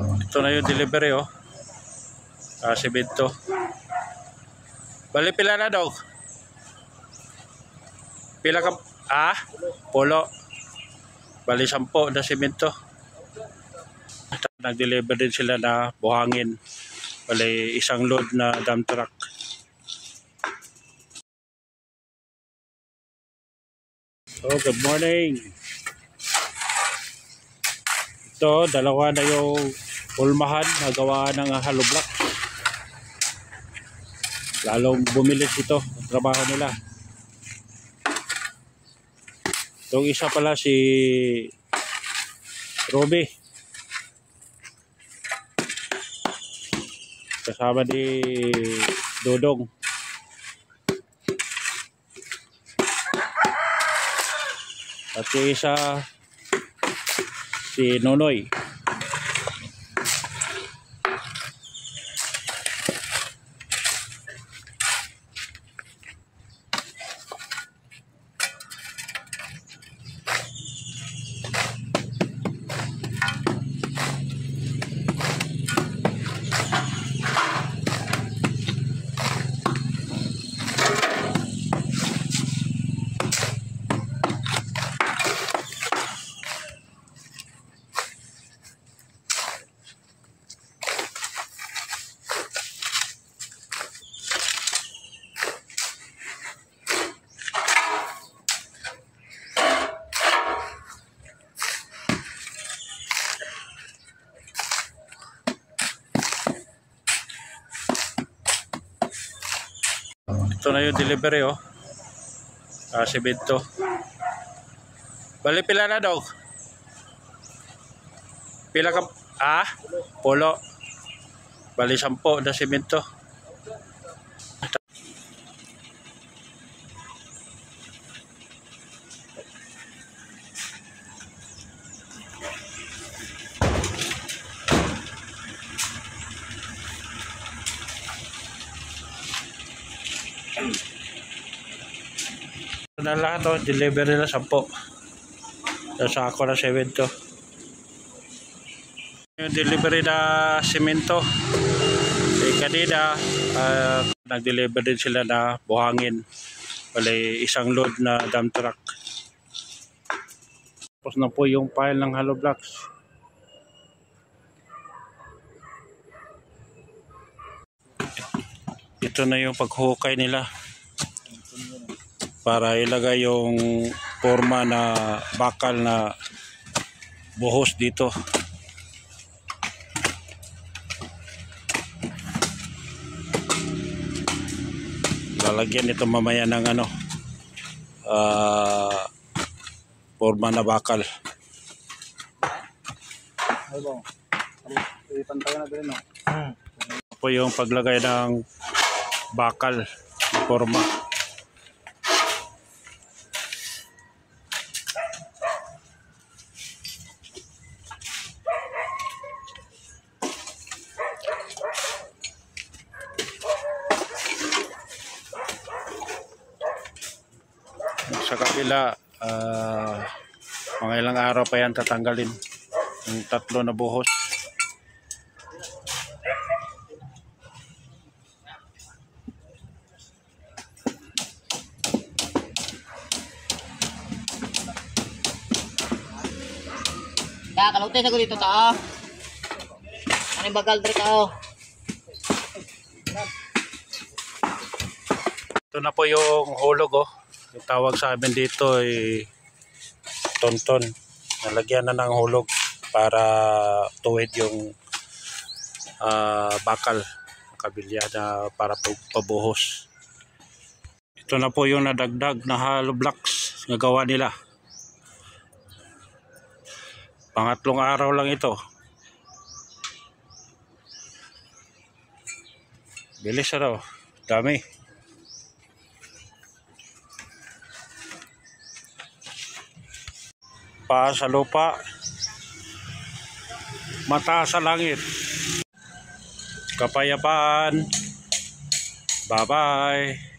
Ito na yung delivery oh. Simento. Bali pila na dog? Pila ka? Polo. Bali 10 na simento. Nag-deliver din sila na buhangin. Bali isang load na dump truck. So good morning. Ito, dalawa na yung pulmahan na gawa ng hollow block. Lalong bumilis ito ang trabaho nila. Itong isa pala si Roby, kasama ni Dodong. At yung isa si Nonoy. Ito na yung delivery oh. Simento. Bali pila na dog? Pila ka? Polo. Bali 10 na simento. Na lahat oh, delivery na 10. Sa ako na semento. Yung delivery na semento. Kanina nag-deliver din sila na buhangin. Bali isang load na dump truck. Tapos na po yung pile ng hollow blocks. Ito na yung paghukay nila para ilagay yung forma na bakal na buhos dito. Lalagyan ito mamaya ng forma na bakal. Po yung paglagay ng bakal na forma. Sa kabila mga ilang araw pa yan tatanggalin yung 3 na buhos. Kalutay sa ko dito tao. Ano yung bagal dito tao? Ito na po yung hulog oh. Yung tawag sa amin dito ay tonton. Nalagyan na ng hulog para tuwid yung bakal kabilya na para pabuhos. Ito na po yung nadagdag na hollow blocks na gawa nila. Pangatlong araw lang ito. Bilis dami. Paa sa lupa, mata sa langit. Kapayapaan. Bye-bye.